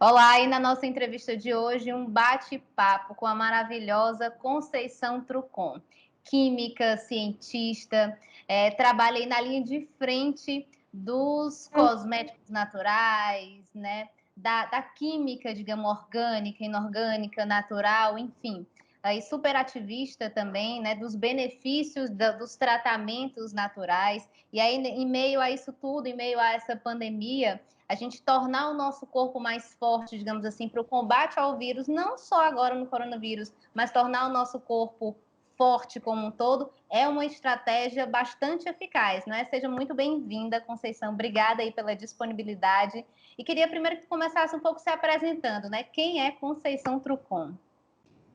Olá, e na nossa entrevista de hoje, um bate-papo com a maravilhosa Conceição Trucon, química, cientista, trabalhei na linha de frente dos cosméticos naturais, né? Da química, digamos, orgânica, inorgânica, natural, enfim. Aí, super ativista também, né? Dos benefícios dos tratamentos naturais. E aí, em meio a isso tudo, em meio a essa pandemia, a gente tornar o nosso corpo mais forte, digamos assim, para o combate ao vírus, não só agora no coronavírus, mas tornar o nosso corpo forte como um todo, é uma estratégia bastante eficaz, não é? Seja muito bem-vinda, Conceição. Obrigada aí pela disponibilidade. E queria primeiro que começasse um pouco se apresentando, né? Quem é Conceição Trucon?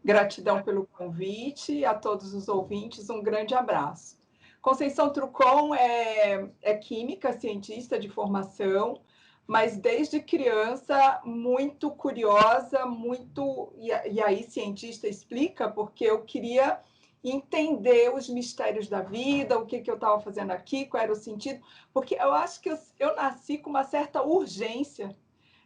Gratidão pelo convite, a todos os ouvintes, um grande abraço. Conceição Trucon é química, cientista de formação, mas desde criança muito curiosa, e aí cientista explica, porque eu queria entender os mistérios da vida, o que eu estava fazendo aqui, qual era o sentido, porque eu acho que eu nasci com uma certa urgência,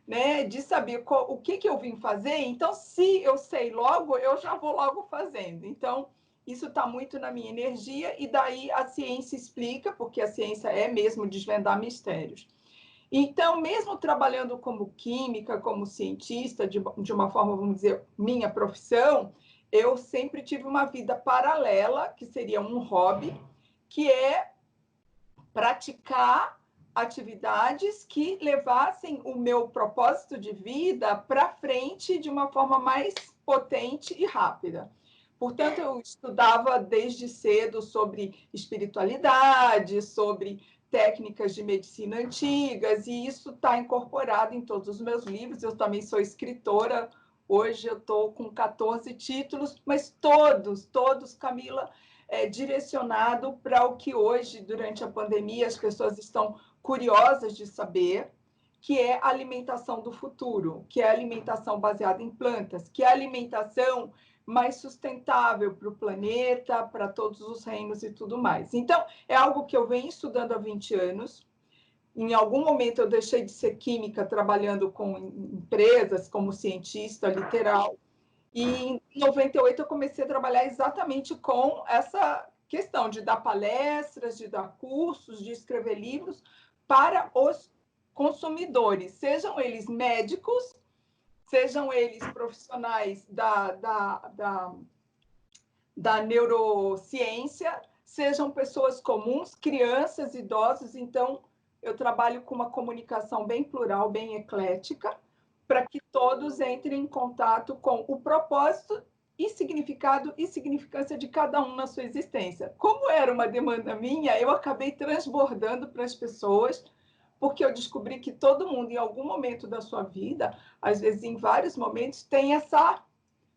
né, de saber o que eu vim fazer. Então, se eu sei logo, eu já vou logo fazendo. Então, isso está muito na minha energia, e daí a ciência explica, porque a ciência é mesmo desvendar mistérios. Então, mesmo trabalhando como química, como cientista, de uma forma, vamos dizer, minha profissão, eu sempre tive uma vida paralela, que seria um hobby, que é praticar atividades que levassem o meu propósito de vida para frente de uma forma mais potente e rápida. Portanto, eu estudava desde cedo sobre espiritualidade, sobre técnicas de medicina antigas, e isso está incorporado em todos os meus livros. Eu também sou escritora, hoje eu estou com 14 títulos, mas todos, Camila, direcionado para o que hoje, durante a pandemia, as pessoas estão curiosas de saber, que é a alimentação do futuro, que é a alimentação baseada em plantas, que é a alimentação mais sustentável para o planeta, para todos os reinos e tudo mais. Então, é algo que eu venho estudando há 20 anos. Em algum momento eu deixei de ser química, trabalhando com empresas como cientista literal, e em 98 eu comecei a trabalhar exatamente com essa questão de dar palestras, de dar cursos, de escrever livros para os consumidores, sejam eles médicos, sejam eles profissionais da neurociência, sejam pessoas comuns, crianças, idosos. Então, eu trabalho com uma comunicação bem plural, bem eclética, para que todos entrem em contato com o propósito e significado e significância de cada um na sua existência. Como era uma demanda minha, eu acabei transbordando para as pessoas, porque eu descobri que todo mundo, em algum momento da sua vida, às vezes em vários momentos, tem essa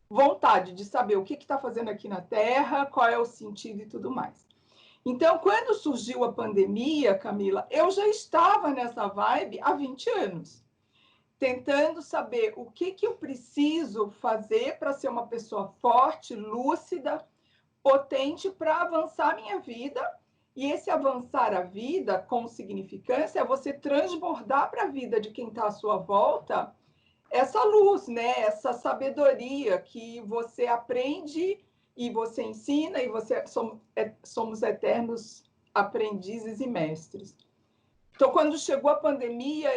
vontade de saber o que está fazendo aqui na Terra, qual é o sentido e tudo mais. Então, quando surgiu a pandemia, Camila, eu já estava nessa vibe há 20 anos, tentando saber o que eu preciso fazer para ser uma pessoa forte, lúcida, potente, para avançar a minha vida. E esse avançar a vida com significância é você transbordar para a vida de quem está à sua volta essa luz, né? Essa sabedoria que você aprende e você ensina, e somos eternos aprendizes e mestres. Então, quando chegou a pandemia,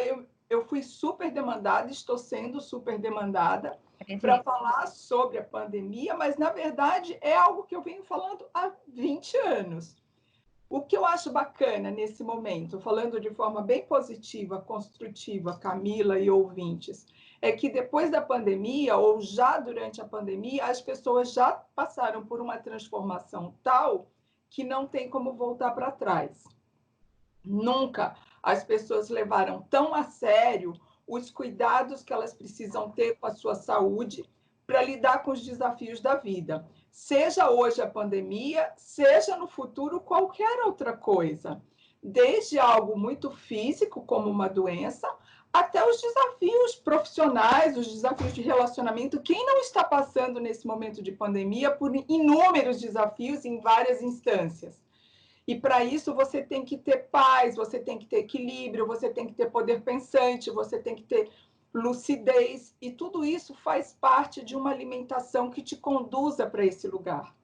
eu fui super demandada, estou sendo super demandada para Acredito. falar sobre a pandemia, mas, na verdade, é algo que eu venho falando há 20 anos. O que eu acho bacana nesse momento, falando de forma bem positiva, construtiva, Camila e ouvintes, é que depois da pandemia, ou já durante a pandemia, as pessoas já passaram por uma transformação tal que não tem como voltar para trás. Nunca as pessoas levaram tão a sério os cuidados que elas precisam ter com a sua saúde para lidar com os desafios da vida. Seja hoje a pandemia, seja no futuro qualquer outra coisa. Desde algo muito físico, como uma doença, até os desafios profissionais, os desafios de relacionamento. Quem não está passando nesse momento de pandemia por inúmeros desafios em várias instâncias? E para isso você tem que ter paz, você tem que ter equilíbrio, você tem que ter poder pensante, você tem que ter lucidez, e tudo isso faz parte de uma alimentação que te conduza para esse lugar.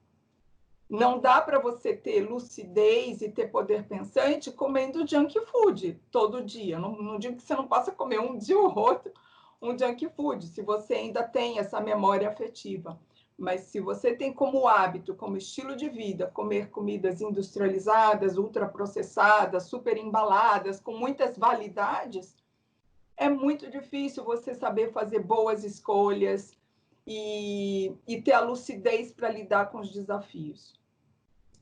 Não dá para você ter lucidez e ter poder pensante comendo junk food todo dia. Não digo que você não possa comer um dia ou outro um junk food, se você ainda tem essa memória afetiva. Mas se você tem como hábito, como estilo de vida, comer comidas industrializadas, ultraprocessadas, super embaladas, com muitas validades, é muito difícil você saber fazer boas escolhas e ter a lucidez para lidar com os desafios.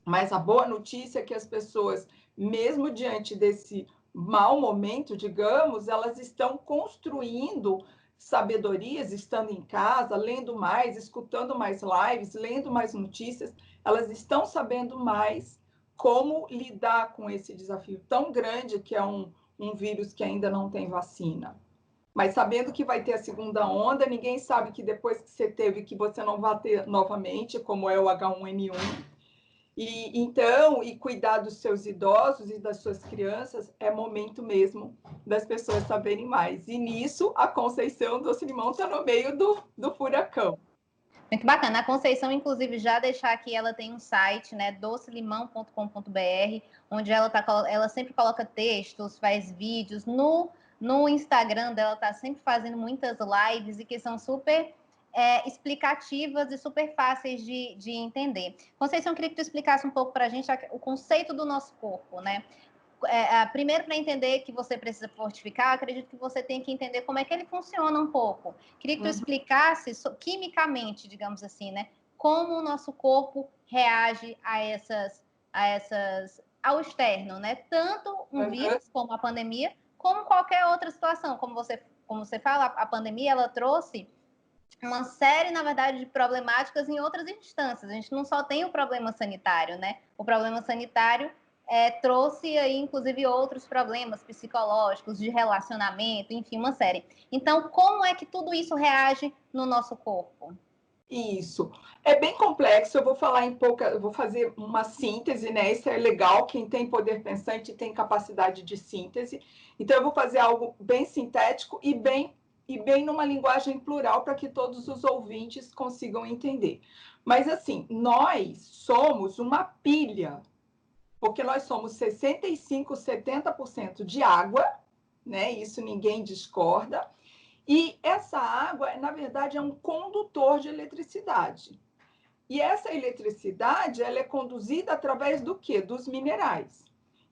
Mas a boa notícia é que as pessoas, mesmo diante desse mau momento, digamos, elas estão construindo sabedorias, estando em casa, lendo mais, escutando mais lives, lendo mais notícias, elas estão sabendo mais como lidar com esse desafio tão grande que é um vírus que ainda não tem vacina. Mas sabendo que vai ter a segunda onda, ninguém sabe que depois que você teve, que você não vai ter novamente, como é o H1N1. E cuidar dos seus idosos e das suas crianças é momento mesmo das pessoas saberem mais. E nisso, a Conceição Doce Limão está no meio do furacão. Muito bacana. A Conceição, inclusive, já deixar aqui, ela tem um site, né, docelimão.com.br, onde ela sempre coloca textos, faz vídeos. No Instagram dela, tá sempre fazendo muitas lives e que são super explicativas e super fáceis de entender. Conceição, eu queria que tu explicasse um pouco para a gente o conceito do nosso corpo, né? Primeiro, para entender que você precisa fortificar, acredito que você tem que entender como é que ele funciona um pouco. Queria que tu explicasse quimicamente, digamos assim, né, como o nosso corpo reage ao externo, né? Tanto um vírus como a pandemia, como qualquer outra situação. Como você fala, a pandemia ela trouxe uma série, na verdade, de problemáticas em outras instâncias. A gente não só tem o problema sanitário, né? O problema sanitário trouxe aí, inclusive, outros problemas psicológicos, de relacionamento, enfim, uma série. Então, como é que tudo isso reage no nosso corpo? Isso. É bem complexo, eu vou falar eu vou fazer uma síntese, né? Isso é legal, quem tem poder pensante tem capacidade de síntese. Então, eu vou fazer algo bem sintético e bem numa linguagem plural para que todos os ouvintes consigam entender. Mas, assim, nós somos uma pilha, porque nós somos 65%, 70% de água, né? Isso ninguém discorda. E essa água, na verdade, é um condutor de eletricidade. E essa eletricidade, ela é conduzida através do quê? Dos minerais.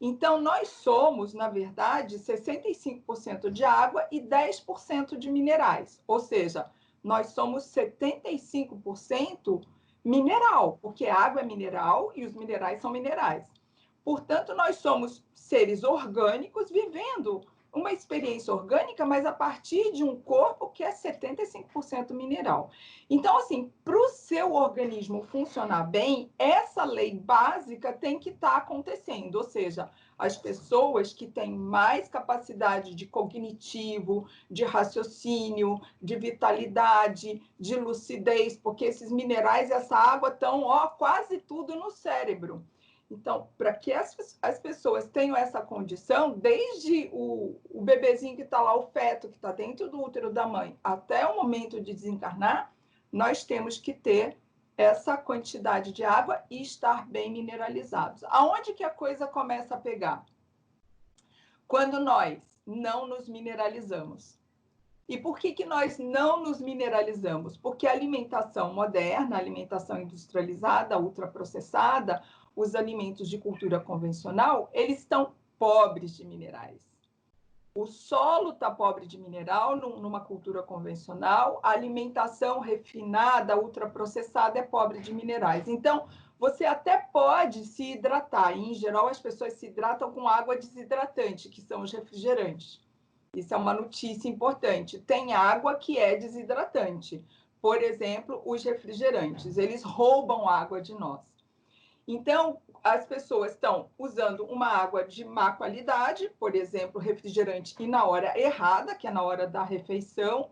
Então, nós somos, na verdade, 65% de água e 10% de minerais. Ou seja, nós somos 75% mineral, porque a água é mineral e os minerais são minerais. Portanto, nós somos seres orgânicos vivendo uma experiência orgânica, mas a partir de um corpo que é 75% mineral. Então, assim, para o seu organismo funcionar bem, essa lei básica tem que estar acontecendo, ou seja, as pessoas que têm mais capacidade de cognitivo, de raciocínio, de vitalidade, de lucidez, porque esses minerais e essa água estão quase tudo no cérebro. Então, para que as pessoas tenham essa condição, desde o bebezinho que está lá, o feto que está dentro do útero da mãe, até o momento de desencarnar, nós temos que ter essa quantidade de água e estar bem mineralizados. Aonde que a coisa começa a pegar? Quando nós não nos mineralizamos. E por que nós não nos mineralizamos? Porque a alimentação moderna, a alimentação industrializada, ultraprocessada, os alimentos de cultura convencional, eles estão pobres de minerais. O solo está pobre de mineral numa cultura convencional, a alimentação refinada, ultraprocessada é pobre de minerais. Então, você até pode se hidratar, e em geral as pessoas se hidratam com água desidratante, que são os refrigerantes. Isso é uma notícia importante. Tem água que é desidratante. Por exemplo, os refrigerantes, eles roubam água de nós. Então, as pessoas estão usando uma água de má qualidade, por exemplo, refrigerante, e na hora errada, que é na hora da refeição,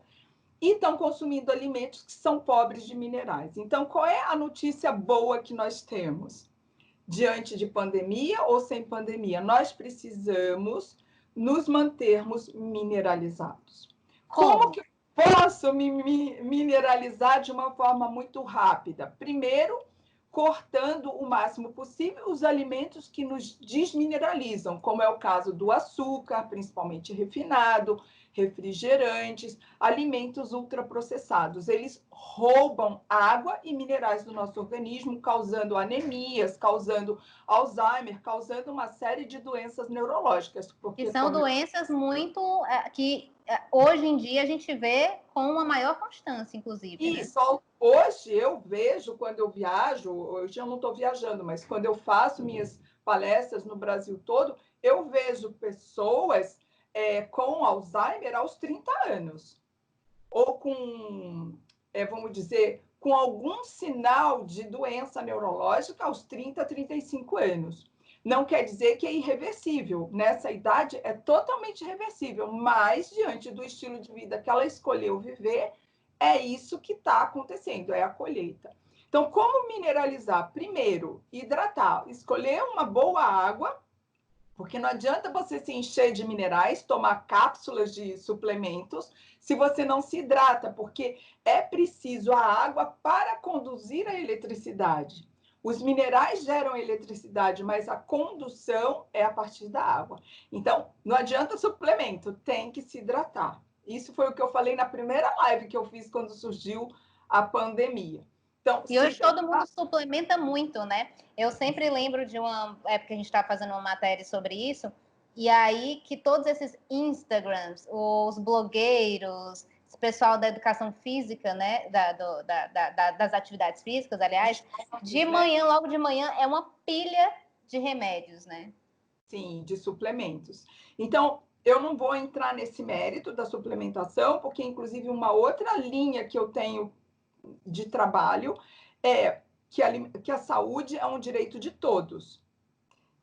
e estão consumindo alimentos que são pobres de minerais. Então, qual é a notícia boa que nós temos? Diante de pandemia ou sem pandemia, nós precisamos nos mantermos mineralizados. Como que eu posso me mineralizar de uma forma muito rápida? Primeiro, cortando o máximo possível os alimentos que nos desmineralizam, como é o caso do açúcar, principalmente refinado, refrigerantes, alimentos ultraprocessados. Eles roubam água e minerais do nosso organismo, causando anemias, causando Alzheimer, causando uma série de doenças neurológicas. Porque são doenças muito que hoje em dia a gente vê com uma maior constância, inclusive. Isso, né? Hoje eu vejo, quando eu viajo, hoje eu não estou viajando, mas quando eu faço minhas palestras no Brasil todo, eu vejo pessoas com Alzheimer aos 30 anos, ou com, vamos dizer, com algum sinal de doença neurológica aos 30, 35 anos. Não quer dizer que é irreversível. Nessa idade é totalmente reversível, mas diante do estilo de vida que ela escolheu viver, é isso que está acontecendo, é a colheita. Então, como mineralizar? Primeiro, hidratar, escolher uma boa água, porque não adianta você se encher de minerais, tomar cápsulas de suplementos, se você não se hidrata, porque é preciso a água para conduzir a eletricidade. Os minerais geram eletricidade, mas a condução é a partir da água. Então, não adianta suplemento, tem que se hidratar. Isso foi o que eu falei na primeira live que eu fiz quando surgiu a pandemia. Então, e hoje todo mundo suplementa muito, né? Eu sempre lembro de uma época que a gente estava fazendo uma matéria sobre isso, e aí que todos esses Instagrams, os blogueiros, esse pessoal da educação física, né? Das atividades físicas, aliás, de manhã, logo de manhã, é uma pilha de remédios, né? Sim, de suplementos. Então, eu não vou entrar nesse mérito da suplementação, porque, inclusive, uma outra linha que eu tenho de trabalho é que a saúde é um direito de todos.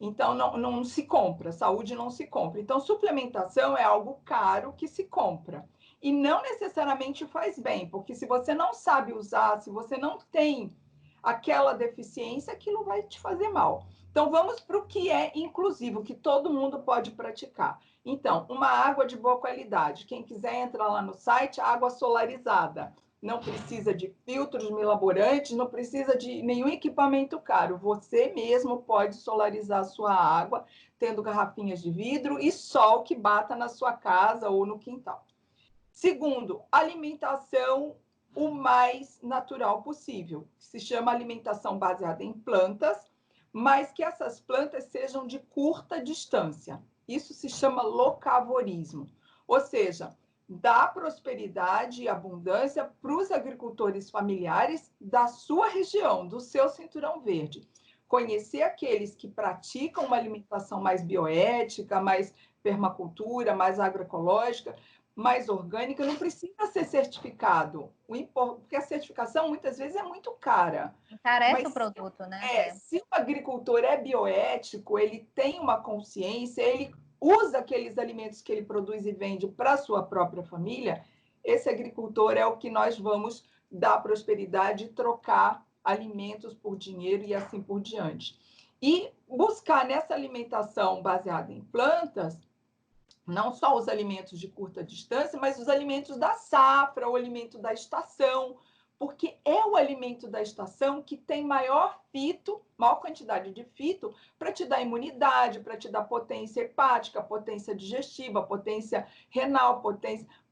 Então, não se compra, saúde não se compra. Então, suplementação é algo caro que se compra. E não necessariamente faz bem, porque se você não sabe usar, se você não tem aquela deficiência, aquilo vai te fazer mal. Então, vamos para o que é inclusivo, que todo mundo pode praticar. Então, uma água de boa qualidade. Quem quiser entrar lá no site, água solarizada. Não precisa de filtros milaborantes, não precisa de nenhum equipamento caro. Você mesmo pode solarizar a sua água, tendo garrafinhas de vidro e sol que bata na sua casa ou no quintal. Segundo, alimentação o mais natural possível, que se chama alimentação baseada em plantas, mas que essas plantas sejam de curta distância. Isso se chama locavorismo, ou seja, dá prosperidade e abundância para os agricultores familiares da sua região, do seu cinturão verde. Conhecer aqueles que praticam uma alimentação mais bioética, mais permacultura, mais agroecológica, mais orgânica, não precisa ser certificado, porque a certificação muitas vezes é muito cara. Encarece o produto, né? Se o agricultor é bioético, ele tem uma consciência, ele usa aqueles alimentos que ele produz e vende para a sua própria família, esse agricultor é o que nós vamos dar prosperidade, trocar alimentos por dinheiro e assim por diante. E buscar nessa alimentação baseada em plantas, não só os alimentos de curta distância, mas os alimentos da safra, o alimento da estação, porque é o alimento da estação que tem maior quantidade de fito, para te dar imunidade, para te dar potência hepática, potência digestiva, potência renal,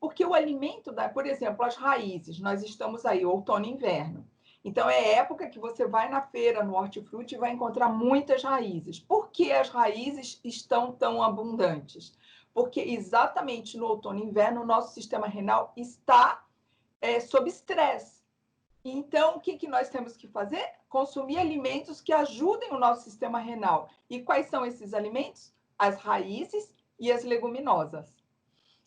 porque o alimento por exemplo, as raízes, nós estamos aí, outono e inverno. Então, é época que você vai na feira, no hortifruti, e vai encontrar muitas raízes. Por que as raízes estão tão abundantes? Porque exatamente no outono e inverno o nosso sistema renal está sob estresse. Então, o que nós temos que fazer? Consumir alimentos que ajudem o nosso sistema renal. E quais são esses alimentos? As raízes e as leguminosas.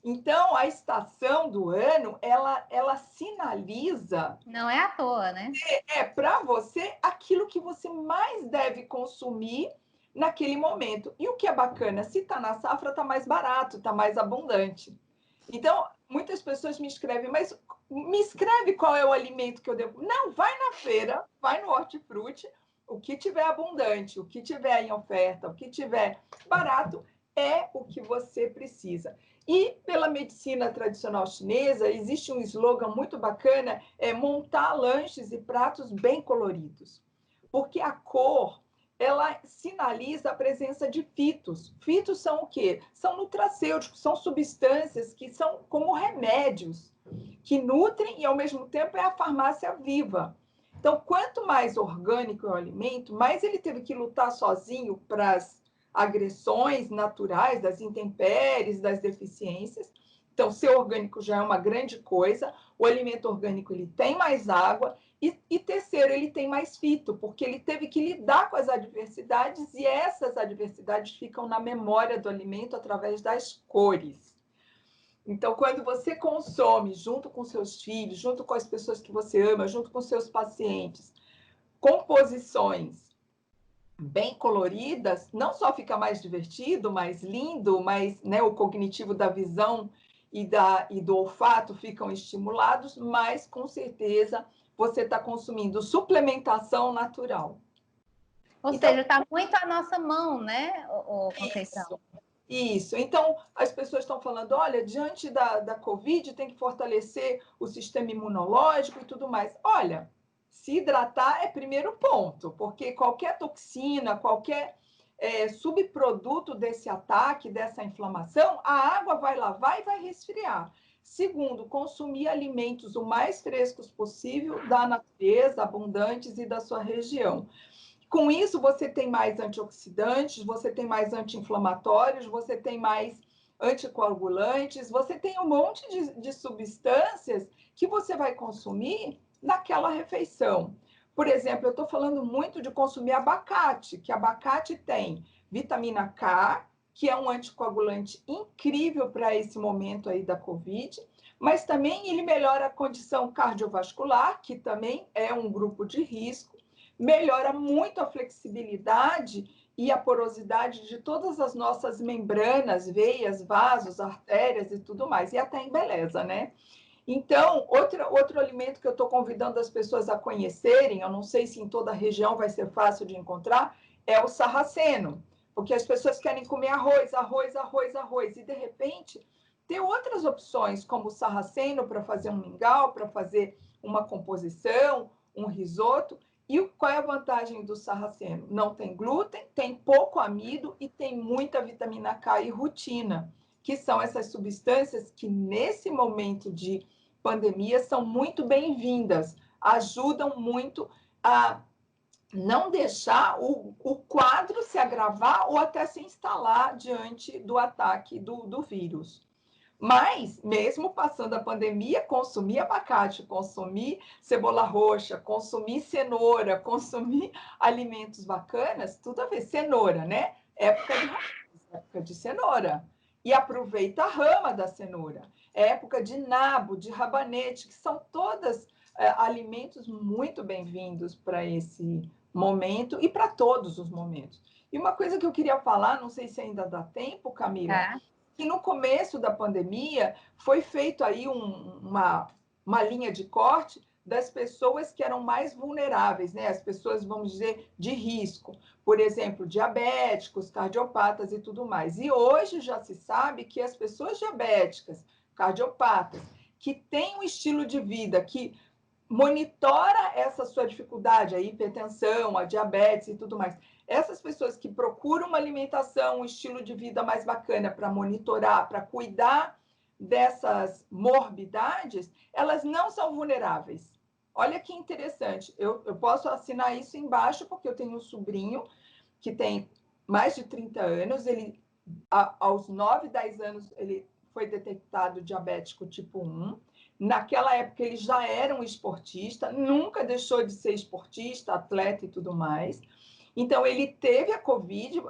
Então, a estação do ano, ela sinaliza... Não é à toa, né? Para você aquilo que você mais deve consumir naquele momento. E o que é bacana, se está na safra, está mais barato, está mais abundante. Então, muitas pessoas me escrevem, mas me escreve qual é o alimento que eu devo... Não, vai na feira, vai no hortifruti, o que tiver abundante, o que tiver em oferta, o que tiver barato, é o que você precisa. E pela medicina tradicional chinesa, existe um slogan muito bacana, é montar lanches e pratos bem coloridos. Porque a cor, ela sinaliza a presença de fitos. Fitos são o quê? São nutracêuticos, são substâncias que são como remédios, que nutrem e, ao mesmo tempo, é a farmácia viva. Então, quanto mais orgânico é o alimento, mais ele teve que lutar sozinho para as agressões naturais, das intempéries, das deficiências. Então, ser orgânico já é uma grande coisa. O alimento orgânico ele tem mais água e terceiro, ele tem mais fito, porque ele teve que lidar com as adversidades e essas adversidades ficam na memória do alimento através das cores. Então, quando você consome junto com seus filhos, junto com as pessoas que você ama, junto com seus pacientes, composições bem coloridas, não só fica mais divertido, mais lindo, mas né, o cognitivo da visão e do olfato ficam estimulados, mas com certeza você está consumindo suplementação natural. Ou então, seja, está muito à nossa mão, né, Conceição? Isso. Então, as pessoas estão falando, olha, diante da Covid tem que fortalecer o sistema imunológico e tudo mais. Olha, se hidratar é primeiro ponto, porque qualquer toxina, qualquer subproduto desse ataque, dessa inflamação, a água vai lavar e vai resfriar. Segundo, consumir alimentos o mais frescos possível da natureza, abundantes e da sua região. Com isso, você tem mais antioxidantes, você tem mais anti-inflamatórios, você tem mais anticoagulantes, você tem um monte de substâncias que você vai consumir naquela refeição. Por exemplo, eu estou falando muito de consumir abacate, que abacate tem vitamina K, que é um anticoagulante incrível para esse momento aí da Covid, mas também ele melhora a condição cardiovascular, que também é um grupo de risco, melhora muito a flexibilidade e a porosidade de todas as nossas membranas, veias, vasos, artérias e tudo mais, e até embeleza, né? Então, outro alimento que eu estou convidando as pessoas a conhecerem, eu não sei se em toda a região vai ser fácil de encontrar, é o sarraceno, porque as pessoas querem comer arroz, arroz, arroz, arroz, e de repente ter outras opções, como o sarraceno para fazer um mingau, para fazer uma composição, um risoto. E qual é a vantagem do sarraceno? Não tem glúten, tem pouco amido e tem muita vitamina K e rutina, que são essas substâncias que, nesse momento de pandemia, são muito bem-vindas, ajudam muito a não deixar o quadro se agravar ou até se instalar diante do ataque do vírus. Mas, mesmo passando a pandemia, consumir abacate, consumir cebola roxa, consumir cenoura, consumir alimentos bacanas, tudo a ver. Cenoura, né? Época de cenoura. E aproveita a rama da cenoura. É época de nabo, de rabanete, que são todas alimentos muito bem-vindos para esse momento e para todos os momentos. E uma coisa que eu queria falar, não sei se ainda dá tempo, Camila, que no começo da pandemia foi feito aí uma linha de corte das pessoas que eram mais vulneráveis, né? As pessoas, vamos dizer, de risco. Por exemplo, diabéticos, cardiopatas e tudo mais. E hoje já se sabe que as pessoas diabéticas, cardiopatas, que têm um estilo de vida que monitora essa sua dificuldade, a hipertensão, a diabetes e tudo mais. Essas pessoas que procuram uma alimentação, um estilo de vida mais bacana para monitorar, para cuidar dessas morbidades, elas não são vulneráveis. Olha que interessante. Eu posso assinar isso embaixo, porque eu tenho um sobrinho que tem mais de 30 anos, ele, aos 9, 10 anos, ele foi detectado diabético tipo 1. Naquela época, ele já era um esportista, nunca deixou de ser esportista, atleta e tudo mais. Então, ele teve a Covid,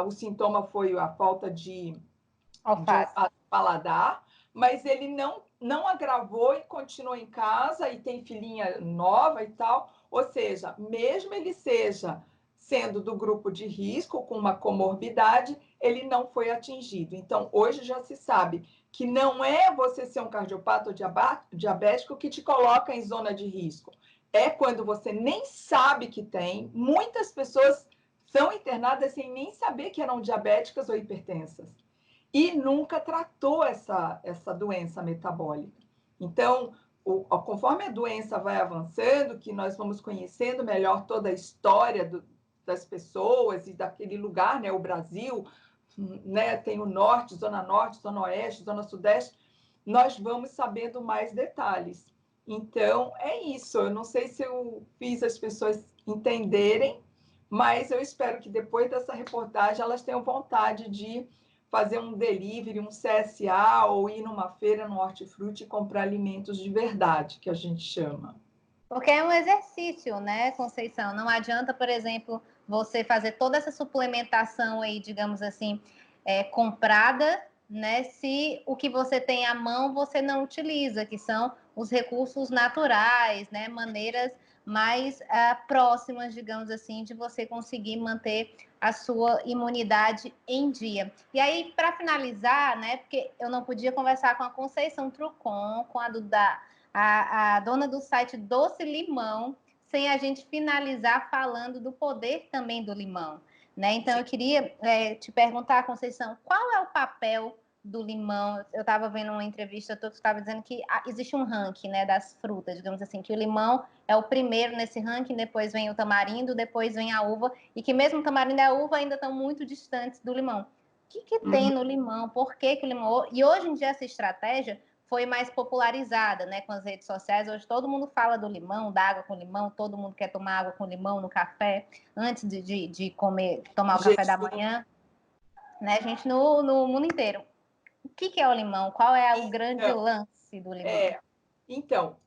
o sintoma foi a falta de paladar, mas ele não agravou e continuou em casa e tem filhinha nova e tal. Ou seja, mesmo ele seja sendo do grupo de risco, com uma comorbidade, ele não foi atingido. Então, hoje já se sabe que não é você ser um cardiopata ou diabético que te coloca em zona de risco. É quando você nem sabe que tem. Muitas pessoas são internadas sem nem saber que eram diabéticas ou hipertensas. e nunca tratou essa doença metabólica. Então, conforme a doença vai avançando, que nós vamos conhecendo melhor toda a história das pessoas e daquele lugar, né, o Brasil, né, tem o norte, zona oeste, zona sudeste, nós vamos sabendo mais detalhes. Então, é isso. Eu não sei se eu fiz as pessoas entenderem, mas eu espero que depois dessa reportagem elas tenham vontade de fazer um delivery, um CSA, ou ir numa feira, no hortifruti e comprar alimentos de verdade, que a gente chama. Porque é um exercício, né, Conceição? Não adianta, por exemplo, você fazer toda essa suplementação aí, digamos assim, comprada, né, se o que você tem à mão você não utiliza, que são os recursos naturais, né, maneiras mais próximas, digamos assim, de você conseguir manter a sua imunidade em dia. E aí, para finalizar, né, porque eu não podia conversar com a Conceição Trucon, com a Duda, a dona do site Doce Limão, sem a gente finalizar falando do poder também do limão, né? Então, eu queria te perguntar, Conceição, qual é o papel do limão? Eu estava vendo uma entrevista, tu estava dizendo que existe um ranking, né, das frutas, digamos assim, que o limão é o primeiro nesse ranking, depois vem o tamarindo, depois vem a uva, e que mesmo o tamarindo e a uva ainda estão muito distantes do limão. O que tem no limão? Por que o limão... E hoje em dia essa estratégia foi mais popularizada, né, com as redes sociais. Hoje todo mundo fala do limão, da água com limão, todo mundo quer tomar água com limão no café, antes de tomar o café da manhã, né, gente, no mundo inteiro. O que é o limão? Qual é o grande lance do limão? Então,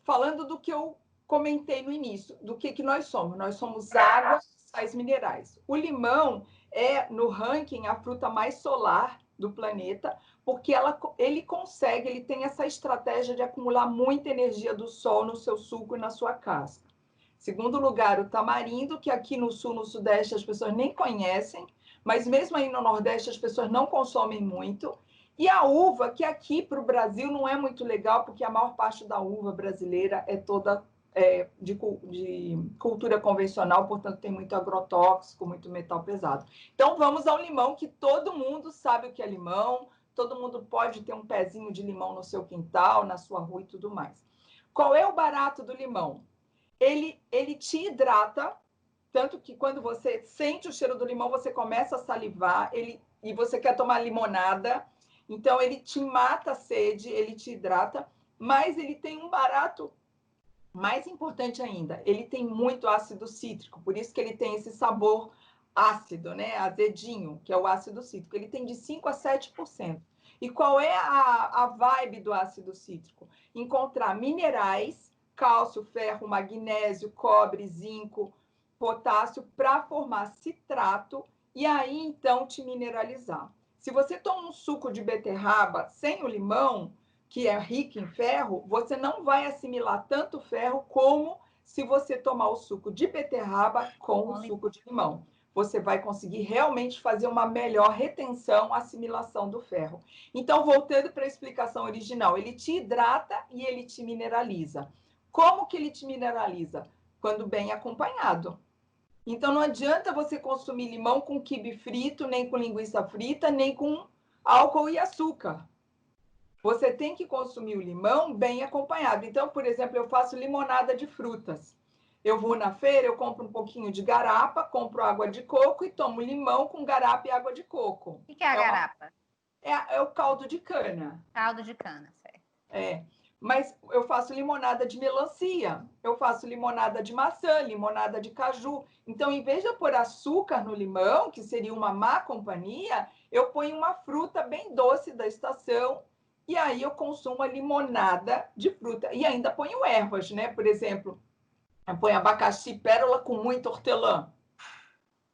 falando do que eu comentei no início, do que nós somos. Nós somos água, sais minerais. O limão é, no ranking, a fruta mais solar do planeta, porque ele tem essa estratégia de acumular muita energia do sol no seu suco e na sua casca. Segundo lugar, o tamarindo, que aqui no sul, no sudeste, as pessoas nem conhecem, mas mesmo aí no nordeste as pessoas não consomem muito. E a uva, que aqui para o Brasil não é muito legal, porque a maior parte da uva brasileira é toda de cultura convencional, portanto tem muito agrotóxico, muito metal pesado. Então vamos ao limão, que todo mundo sabe o que é limão, todo mundo pode ter um pezinho de limão no seu quintal, na sua rua e tudo mais. Qual é o barato do limão? Ele te hidrata, tanto que quando você sente o cheiro do limão, você começa a salivar, e você quer tomar limonada, então ele te mata a sede, ele te hidrata, mas ele tem um barato mais importante ainda, ele tem muito ácido cítrico, por isso que ele tem esse sabor ácido, né? Azedinho, que é o ácido cítrico. Ele tem de 5 a 7%. E qual é a vibe do ácido cítrico? Encontrar minerais, cálcio, ferro, magnésio, cobre, zinco, potássio, para formar citrato e aí então te mineralizar. Se você toma um suco de beterraba sem o limão, que é rico em ferro, você não vai assimilar tanto ferro como se você tomar o suco de beterraba com o suco de limão. Você vai conseguir realmente fazer uma melhor retenção, assimilação do ferro. Então, voltando para a explicação original, ele te hidrata e ele te mineraliza. Como que ele te mineraliza? Quando bem acompanhado. Então, não adianta você consumir limão com quibe frito, nem com linguiça frita, nem com álcool e açúcar. Você tem que consumir o limão bem acompanhado. Então, por exemplo, eu faço limonada de frutas. Eu vou na feira, eu compro um pouquinho de garapa, compro água de coco e tomo limão com garapa e água de coco. O que é a garapa? É o caldo de cana. Caldo de cana, certo. Mas eu faço limonada de melancia, eu faço limonada de maçã, limonada de caju. Então, em vez de eu pôr açúcar no limão, que seria uma má companhia, eu ponho uma fruta bem doce da estação e aí eu consumo a limonada de fruta. E ainda ponho ervas, né? Por exemplo, eu ponho abacaxi, pérola com muito hortelã.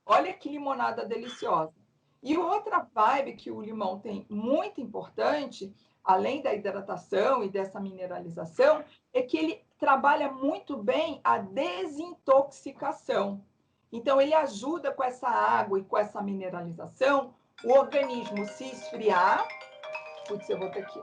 Olha que limonada deliciosa. E outra vibe que o limão tem muito importante, além da hidratação e dessa mineralização, é que ele trabalha muito bem a desintoxicação. Então, ele ajuda com essa água e com essa mineralização o organismo se esfriar. Putz, eu vou ter aqui.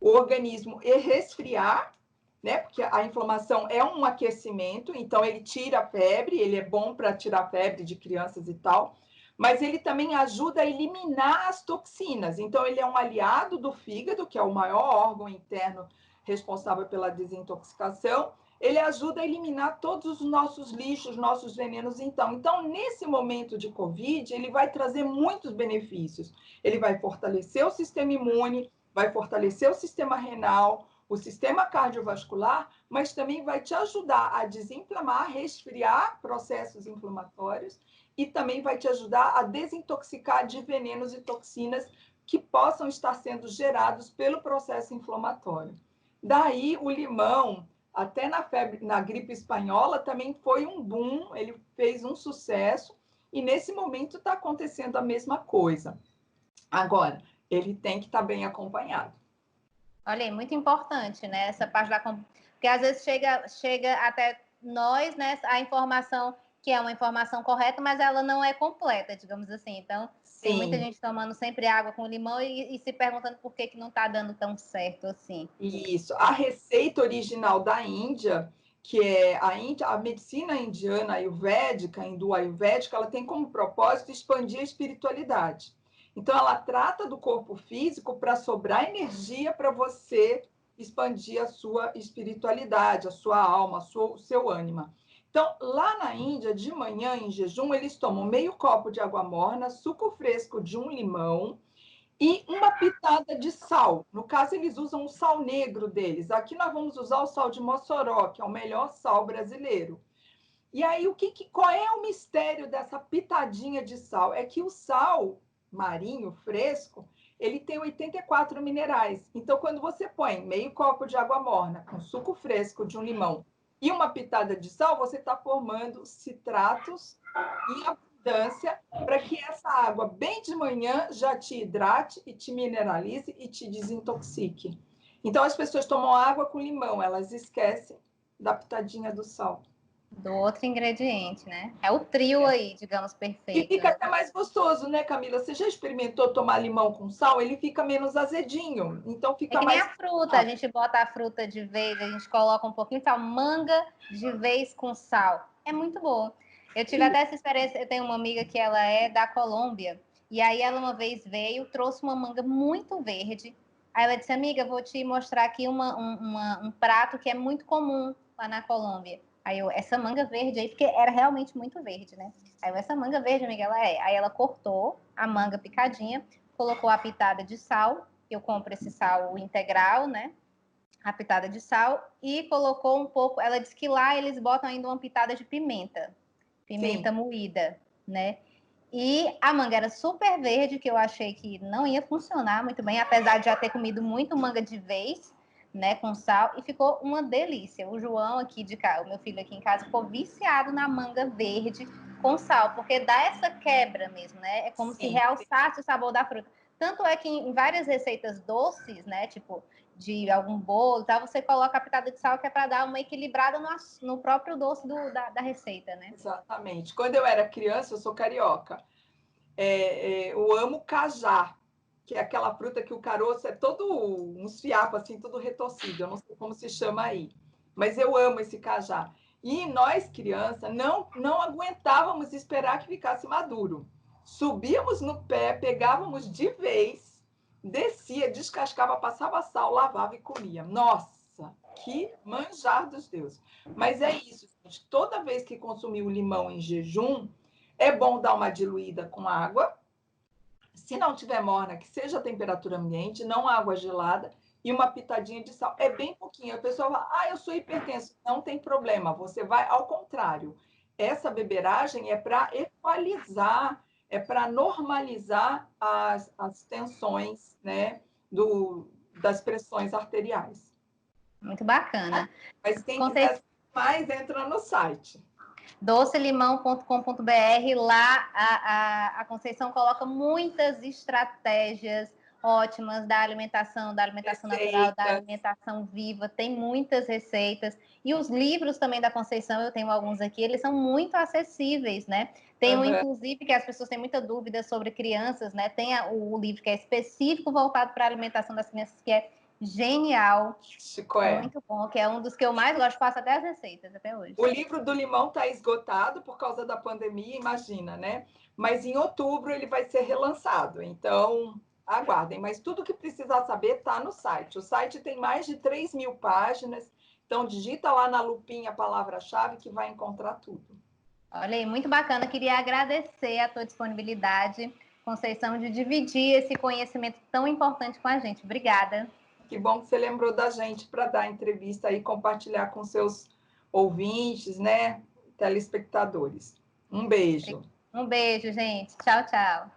O organismo resfriar, né? Porque a inflamação é um aquecimento, então ele tira a febre, ele é bom para tirar a febre de crianças e tal, mas ele também ajuda a eliminar as toxinas. Então, ele é um aliado do fígado, que é o maior órgão interno responsável pela desintoxicação. Ele ajuda a eliminar todos os nossos lixos, nossos venenos. Então, nesse momento de Covid, ele vai trazer muitos benefícios. Ele vai fortalecer o sistema imune, vai fortalecer o sistema renal, o sistema cardiovascular, mas também vai te ajudar a desinflamar, resfriar processos inflamatórios e também vai te ajudar a desintoxicar de venenos e toxinas que possam estar sendo gerados pelo processo inflamatório. Daí, o limão, até na gripe espanhola, também foi um boom, ele fez um sucesso, e nesse momento está acontecendo a mesma coisa. Agora, ele tem que estar bem acompanhado. Olha aí, muito importante, né? Essa parte da... Porque às vezes chega até nós, né, a informação que é uma informação correta, mas ela não é completa, digamos assim. Então, tem muita gente tomando sempre água com limão e se perguntando por que não está dando tão certo assim. Isso. A receita original da Índia, que é a medicina indiana ayurvédica, hindu-ayurvédica, ela tem como propósito expandir a espiritualidade. Então, ela trata do corpo físico para sobrar energia para você expandir a sua espiritualidade, a sua alma, o seu ânima. Então, lá na Índia, de manhã, em jejum, eles tomam meio copo de água morna, suco fresco de um limão e uma pitada de sal. No caso, eles usam o sal negro deles. Aqui nós vamos usar o sal de Mossoró, que é o melhor sal brasileiro. E aí, qual é o mistério dessa pitadinha de sal? É que o sal marinho, fresco, ele tem 84 minerais. Então, quando você põe meio copo de água morna com suco fresco de um limão e uma pitada de sal, você está formando citratos em abundância para que essa água, bem de manhã, já te hidrate e te mineralize e te desintoxique. Então, as pessoas tomam água com limão, elas esquecem da pitadinha do sal. Do outro ingrediente, né? É o trio aí, digamos, perfeito. E fica até mais gostoso, né, Camila? Você já experimentou tomar limão com sal? Ele fica menos azedinho, então fica mais... É que nem a fruta, a gente bota a fruta de vez, a gente coloca um pouquinho de sal, manga de vez com sal. É muito bom. Eu tive até essa experiência, eu tenho uma amiga que ela é da Colômbia, e aí ela uma vez veio, trouxe uma manga muito verde. Aí ela disse, amiga, vou te mostrar aqui um prato que é muito comum lá na Colômbia. Aí eu, essa manga verde aí, porque era realmente muito verde, né? Aí eu, essa manga verde, amiga, ela é. Aí ela cortou a manga picadinha, colocou a pitada de sal, eu compro esse sal integral, né? A pitada de sal, e colocou um pouco. Ela disse que lá eles botam ainda uma pitada de pimenta moída, né? E a manga era super verde, que eu achei que não ia funcionar muito bem, apesar de já ter comido muito manga de vez, né, com sal, e ficou uma delícia. O João aqui de casa, o meu filho aqui em casa, ficou viciado na manga verde com sal, porque dá essa quebra mesmo, né? É como se realçasse o sabor da fruta. Tanto é que em várias receitas doces, né, tipo de algum bolo, tá, você coloca a pitada de sal que é para dar uma equilibrada no próprio doce da receita, né? Exatamente. Quando eu era criança, eu sou carioca, eu amo cajá, que é aquela fruta que o caroço é todo uns fiapos, assim, todo retorcido. Eu não sei como se chama aí, mas eu amo esse cajá. E nós, criança, não aguentávamos esperar que ficasse maduro. Subíamos no pé, pegávamos de vez, descia, descascava, passava sal, lavava e comia. Nossa, que manjar dos deuses. Mas é isso, gente. Toda vez que consumir o limão em jejum, é bom dar uma diluída com água. Se não tiver morna, que seja a temperatura ambiente, não água gelada, e uma pitadinha de sal. É bem pouquinho. A pessoa fala, eu sou hipertenso. Não tem problema, você vai ao contrário. Essa beberagem é para equalizar, é para normalizar as tensões, né, das pressões arteriais. Muito bacana. Mas quem quiser mais, entra no site. docelimão.com.br, lá a Conceição coloca muitas estratégias ótimas da alimentação natural, da alimentação viva, tem muitas receitas, e os livros também da Conceição, eu tenho alguns aqui, eles são muito acessíveis, né? Tem um, inclusive, que as pessoas têm muita dúvida sobre crianças, né? Tem o livro que é específico voltado para a alimentação das crianças, que é genial, Chico, é. muito bom, que é um dos que eu mais gosto, faço até as receitas até hoje. O livro do limão está esgotado por causa da pandemia, imagina, né? Mas em outubro ele vai ser relançado, então aguardem. Mas tudo que precisar saber está no site. O site tem mais de 3.000 páginas, então digita lá na lupinha a palavra-chave que vai encontrar tudo. Olha aí, muito bacana. Queria agradecer a tua disponibilidade, Conceição, de dividir esse conhecimento tão importante com a gente. Obrigada. Que bom que você lembrou da gente para dar a entrevista e compartilhar com seus ouvintes, né, telespectadores. Um beijo. Um beijo, gente. Tchau, tchau.